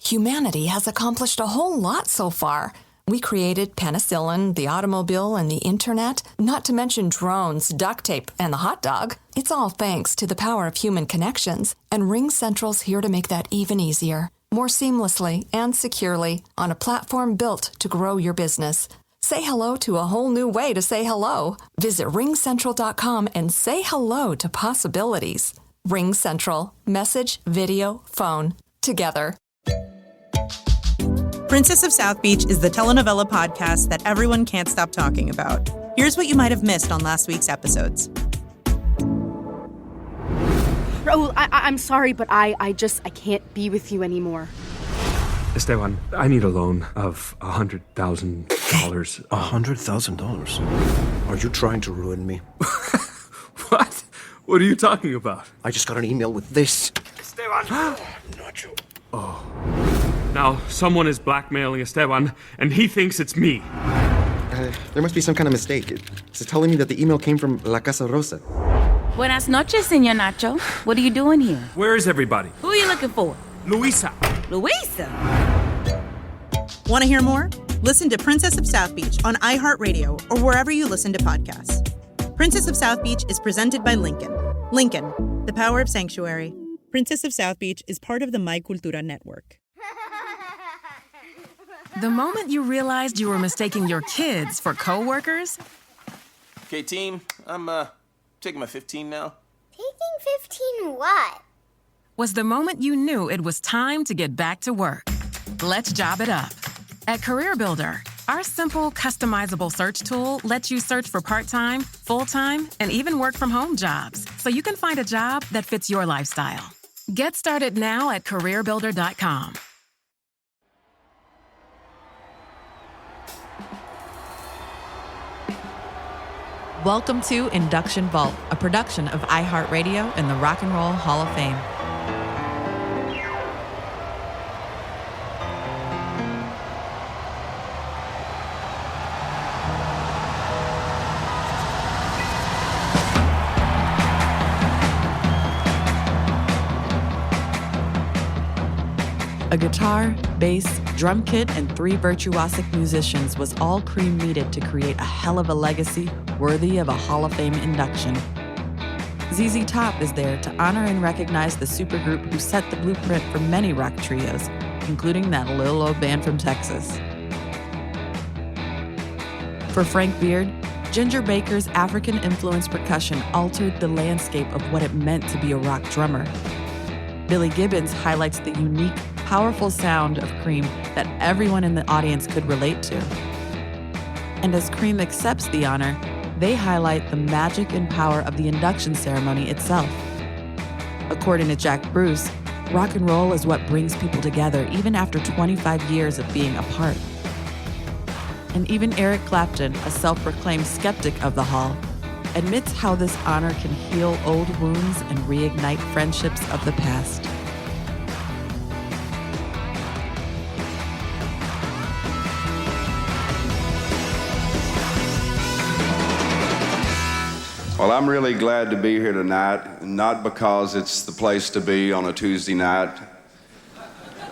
Humanity has accomplished a whole lot so far. We created penicillin, the automobile, and the internet, not to mention drones, duct tape, and the hot dog. It's all thanks to the power of human connections, and RingCentral's here to make that even easier, more seamlessly and securely on a platform built to grow your business. Say hello to a whole new way to say hello. Visit ringcentral.com and say hello to possibilities. RingCentral. Message, video, phone. Together. Princess of South Beach is the telenovela podcast that everyone can't stop talking about. Here's what you might have missed on last week's episodes. Raul, I'm sorry, but I can't be with you anymore. Esteban, I need a loan of $100,000. $100,000? Are you trying to ruin me? What? What are you talking about? I just got an email with this. Esteban! Nacho. Oh. Now, someone is blackmailing Esteban, and he thinks it's me. There must be some kind of mistake. It's telling me that the email came from La Casa Rosa. Buenas noches, Señor Nacho. What are you doing here? Where is everybody? Who are you looking for? Luisa. Luisa? Want to hear more? Listen to Princess of South Beach on iHeartRadio or wherever you listen to podcasts. Princess of South Beach is presented by Lincoln. Lincoln, the power of sanctuary. Princess of South Beach is part of the My Cultura network. The moment you realized you were mistaking your kids for coworkers. Okay, team, I'm taking my 15 now. Taking 15 what? Was the moment you knew it was time to get back to work. Let's job it up. At Career Builder, our simple, customizable search tool lets you search for part-time, full-time, and even work-from-home jobs, so you can find a job that fits your lifestyle. Get started now at CareerBuilder.com. Welcome to Induction Vault, a production of iHeartRadio and the Rock and Roll Hall of Fame. A guitar, bass, drum kit, and 3 virtuosic musicians was all Cream needed to create a hell of a legacy worthy of a Hall of Fame induction. ZZ Top is there to honor and recognize the supergroup who set the blueprint for many rock trios, including that little old band from Texas. For Frank Beard, Ginger Baker's African-influenced percussion altered the landscape of what it meant to be a rock drummer. Billy Gibbons highlights the unique, powerful sound of Cream that everyone in the audience could relate to. And as Cream accepts the honor, they highlight the magic and power of the induction ceremony itself. According to Jack Bruce, rock and roll is what brings people together even after 25 years of being apart. And even Eric Clapton, a self-proclaimed skeptic of the Hall, admits how this honor can heal old wounds and reignite friendships of the past. Well, I'm really glad to be here tonight, not because it's the place to be on a Tuesday night,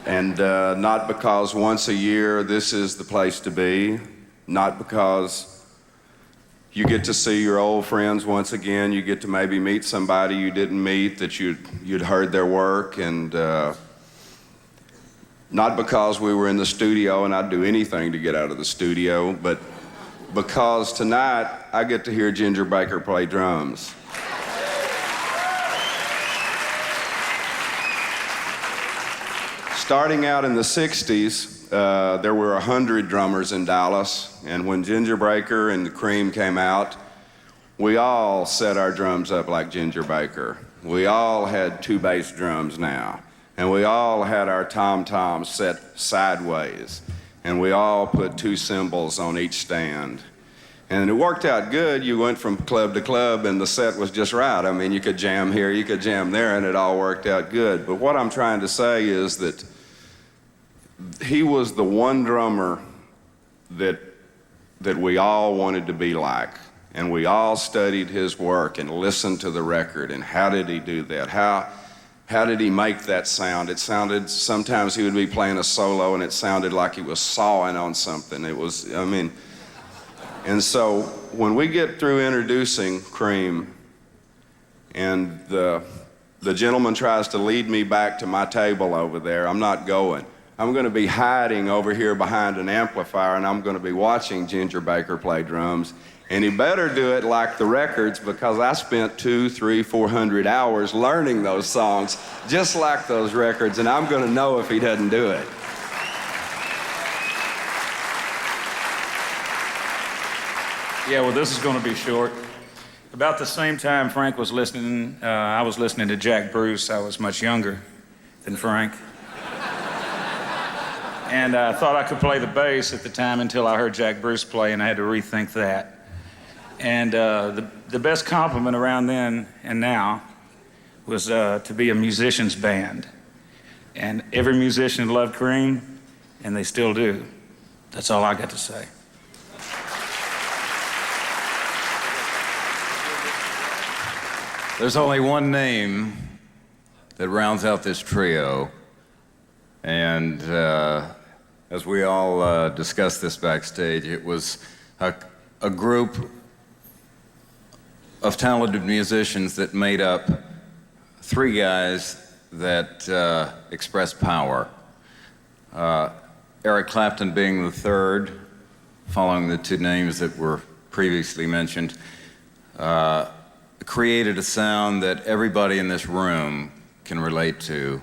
and not because once a year this is the place to be, not because you get to see your old friends once again, you get to maybe meet somebody you didn't meet that you'd heard their work, and not because we were in the studio and I'd do anything to get out of the studio, but because tonight I get to hear Ginger Baker play drums. Starting out in the 60s, there were 100 drummers in Dallas, and when Ginger Baker and the Cream came out, we all set our drums up like Ginger Baker. We all had 2 bass drums now, and we all had our tom-toms set sideways, and we all put 2 cymbals on each stand. And it worked out good. You went from club to club, and the set was just right. I mean, you could jam here, you could jam there, and it all worked out good. But what I'm trying to say is that he was the one drummer that we all wanted to be like. And we all studied his work and listened to the record. And how did he do that? How how did he make that sound? It sounded, sometimes he would be playing a solo and it sounded like he was sawing on something. It was, and so when we get through introducing Cream and the gentleman tries to lead me back to my table over there, I'm not going. I'm going to be hiding over here behind an amplifier and I'm going to be watching Ginger Baker play drums. And he better do it like the records, because I spent 200, 300, 400 hours learning those songs just like those records, and I'm going to know if he doesn't do it. Yeah, well, this is going to be short. About the same time Frank was listening, I was listening to Jack Bruce. I was much younger than Frank. And I thought I could play the bass at the time until I heard Jack Bruce play, and I had to rethink that. And the best compliment around then and now was to be a musician's band. And every musician loved Cream, and they still do. That's all I got to say. There's only one name that rounds out this trio, and as we all discussed this backstage, it was a group of talented musicians that made up three guys that expressed power. Eric Clapton being the third, following the two names that were previously mentioned, created a sound that everybody in this room can relate to,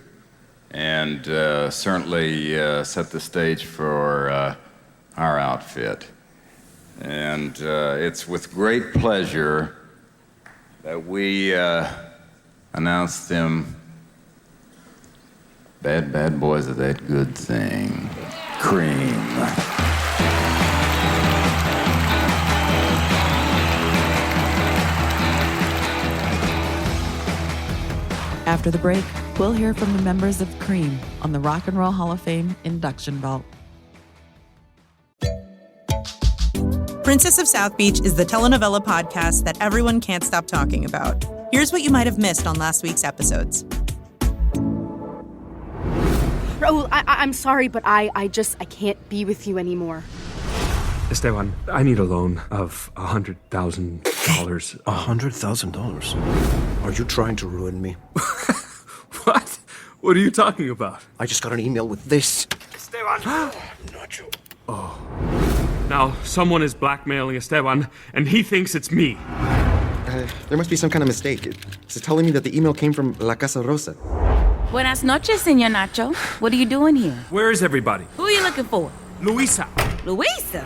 and certainly set the stage for our outfit. And it's with great pleasure that we announce them bad boys of that good thing, Cream. After the break, we'll hear from the members of Cream on the Rock and Roll Hall of Fame induction vault. Princess of South Beach is the telenovela podcast that everyone can't stop talking about. Here's what you might have missed on last week's episodes. Raul, I'm sorry, but I can't be with you anymore. Esteban, I need a loan of $100,000. $100,000? Are you trying to ruin me? What? What are you talking about? I just got an email with this. Esteban! Nacho. Oh. Now, someone is blackmailing Esteban, and he thinks it's me. There must be some kind of mistake. It's telling me that the email came from La Casa Rosa. Buenas noches, Señor Nacho. What are you doing here? Where is everybody? Who are you looking for? Luisa. Luisa?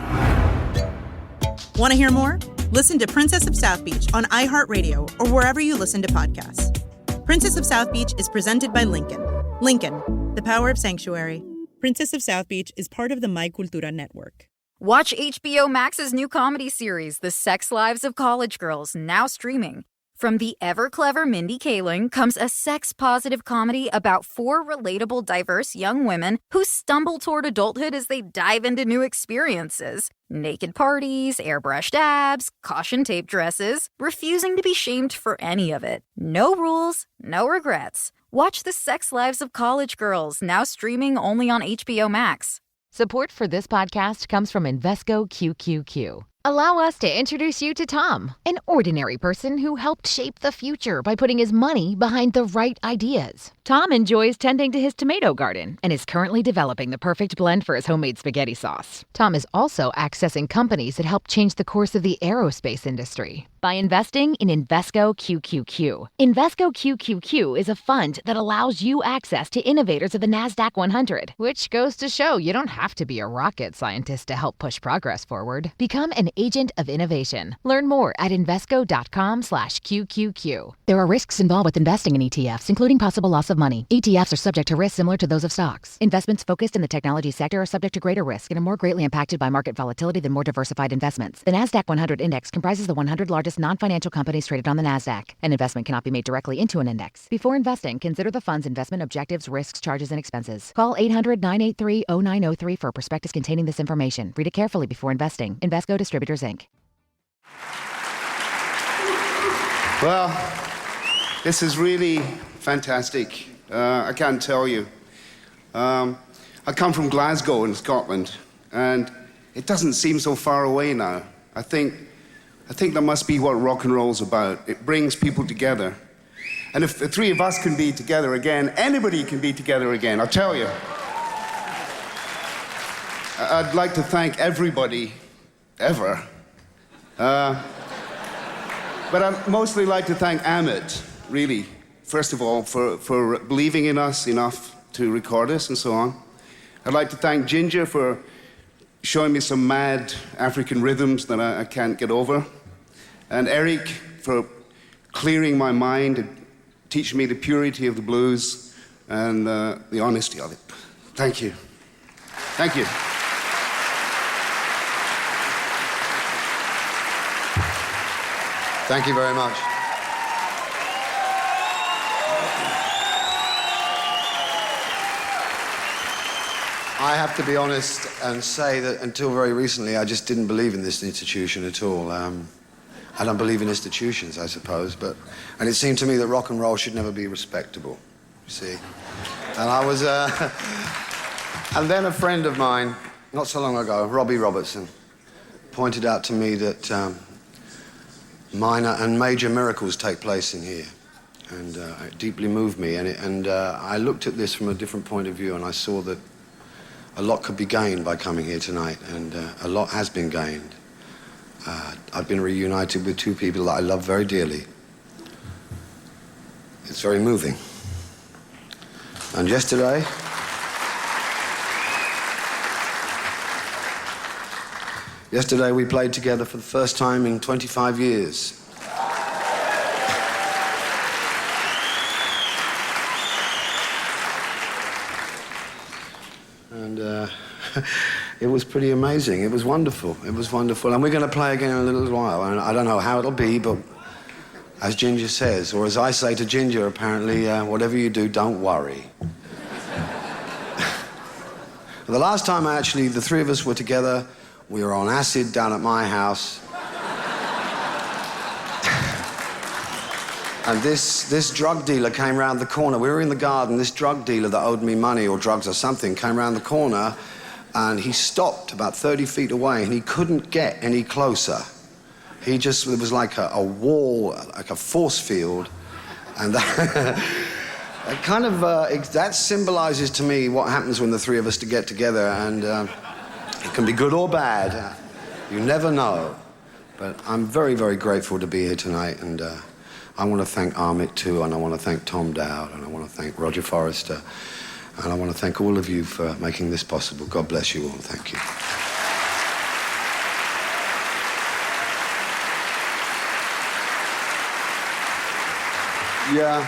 Want to hear more? Listen to Princess of South Beach on iHeartRadio or wherever you listen to podcasts. Princess of South Beach is presented by Lincoln. Lincoln, the power of sanctuary. Princess of South Beach is part of the My Cultura network. Watch HBO Max's new comedy series, The Sex Lives of College Girls, now streaming. From the ever-clever Mindy Kaling comes a sex-positive comedy about four relatable, diverse young women who stumble toward adulthood as they dive into new experiences. Naked parties, airbrushed abs, caution tape dresses, refusing to be shamed for any of it. No rules, no regrets. Watch The Sex Lives of College Girls, now streaming only on HBO Max. Support for this podcast comes from Invesco QQQ. Allow us to introduce you to Tom, an ordinary person who helped shape the future by putting his money behind the right ideas. Tom enjoys tending to his tomato garden and is currently developing the perfect blend for his homemade spaghetti sauce. Tom is also accessing companies that help change the course of the aerospace industry by investing in Invesco QQQ. Invesco QQQ is a fund that allows you access to innovators of the NASDAQ 100, which goes to show you don't have to be a rocket scientist to help push progress forward. Become an agent of innovation. Learn more at Invesco.com/QQQ. There are risks involved with investing in ETFs, including possible loss of money. ETFs are subject to risks similar to those of stocks. Investments focused in the technology sector are subject to greater risk and are more greatly impacted by market volatility than more diversified investments. The NASDAQ 100 index comprises the 100 largest non-financial companies traded on the NASDAQ. An investment cannot be made directly into an index. Before investing, consider the fund's investment objectives, risks, charges, and expenses. Call 800-983-0903 for a prospectus containing this information. Read it carefully before investing. Invesco Distributors, Inc. Well, this is really fantastic. I can't tell you. I come from Glasgow in Scotland, and it doesn't seem so far away now. I think that must be what rock and roll's about. It brings people together. And if the three of us can be together again, anybody can be together again, I'll tell you. I'd like to thank everybody, ever. But I'd mostly like to thank Amit, really, first of all, for believing in us enough to record us and so on. I'd like to thank Ginger for showing me some mad African rhythms that I can't get over. And Eric for clearing my mind and teaching me the purity of the blues and the honesty of it. Thank you. Thank you. Thank you very much. I have to be honest and say that until very recently, I just didn't believe in this institution at all. I don't believe in institutions, I suppose, and it seemed to me that rock and roll should never be respectable, you see. And I was, and then a friend of mine, not so long ago, Robbie Robertson, pointed out to me that minor and major miracles take place in here, and it deeply moved me. And I looked at this from a different point of view, and I saw that a lot could be gained by coming here tonight, and a lot has been gained. I've been reunited with two people that I love very dearly. It's very moving. And yesterday, we played together for the first time in 25 years. And it was pretty amazing. It was wonderful. It was wonderful. And we're going to play again in a little while. And I don't know how it'll be, but as Ginger says, or as I say to Ginger, apparently, whatever you do, don't worry. The last time, actually, the three of us were together, we were on acid down at my house. And this drug dealer came round the corner. We were in the garden. This drug dealer that owed me money or drugs or something came round the corner, and he stopped about 30 feet away, and he couldn't get any closer. He just, it was like a wall, like a force field. And that kind of, that symbolizes to me what happens when the three of us get together, and it can be good or bad. You never know. But I'm very, very grateful to be here tonight, and I want to thank Amit too, and I want to thank Tom Dowd, and I want to thank Roger Forrester, and I want to thank all of you for making this possible. God bless you all. Thank you. Yeah,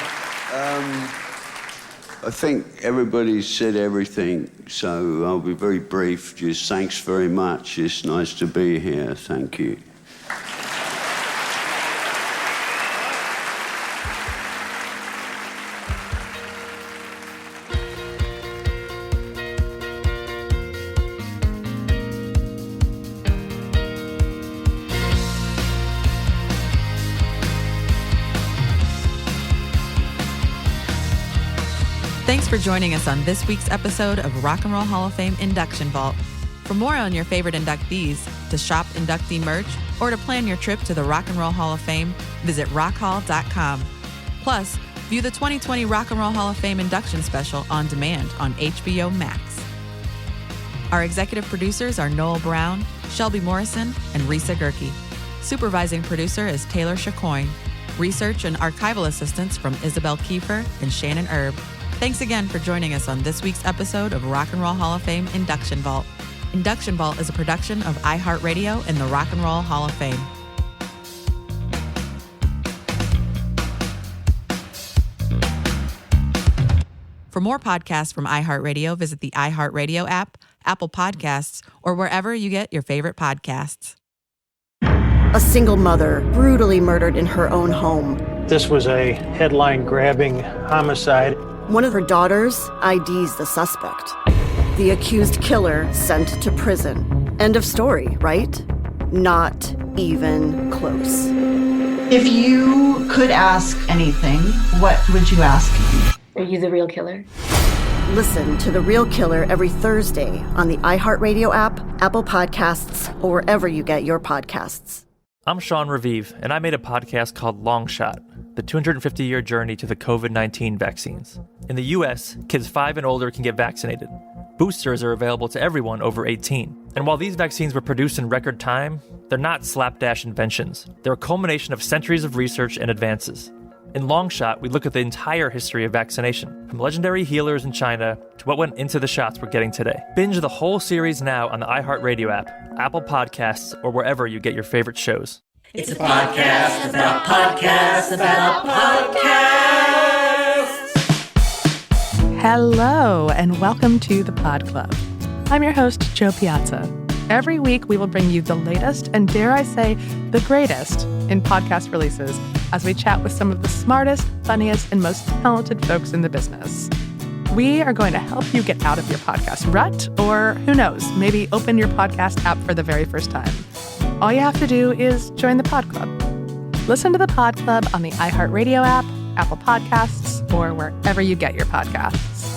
I think everybody's said everything, so I'll be very brief. Just thanks very much. It's nice to be here. Thank you. Thanks for joining us on this week's episode of Rock and Roll Hall of Fame Induction Vault. For more on your favorite inductees, to shop inductee merch, or to plan your trip to the Rock and Roll Hall of Fame, visit rockhall.com. Plus, view the 2020 Rock and Roll Hall of Fame induction special on demand on HBO Max. Our executive producers are Noel Brown, Shelby Morrison, and Risa Gerke. Supervising producer is Taylor Chacoin. Research and archival assistance from Isabel Kiefer and Shannon Erb. Thanks again for joining us on this week's episode of Rock and Roll Hall of Fame Induction Vault. Induction Vault is a production of iHeartRadio and the Rock and Roll Hall of Fame. For more podcasts from iHeartRadio, visit the iHeartRadio app, Apple Podcasts, or wherever you get your favorite podcasts. A single mother brutally murdered in her own home. This was a headline-grabbing homicide. One of her daughters IDs the suspect. The accused killer sent to prison. End of story, right? Not even close. If you could ask anything, what would you ask me? Are you the real killer? Listen to The Real Killer every Thursday on the iHeartRadio app, Apple Podcasts, or wherever you get your podcasts. I'm Sean Raviv, and I made a podcast called Long Shot, the 250-year journey to the COVID-19 vaccines. In the U.S., kids 5 and older can get vaccinated. Boosters are available to everyone over 18. And while these vaccines were produced in record time, they're not slapdash inventions. They're a culmination of centuries of research and advances. In Long Shot, we look at the entire history of vaccination, from legendary healers in China to what went into the shots we're getting today. Binge the whole series now on the iHeartRadio app, Apple Podcasts, or wherever you get your favorite shows. It's a podcast about podcasts about podcasts. Hello, and welcome to the Pod Club. I'm your host, Joe Piazza. Every week, we will bring you the latest and, dare I say, the greatest in podcast releases as we chat with some of the smartest, funniest, and most talented folks in the business. We are going to help you get out of your podcast rut, or who knows, maybe open your podcast app for the very first time. All you have to do is join the Pod Club. Listen to the Pod Club on the iHeartRadio app, Apple Podcasts, or wherever you get your podcasts.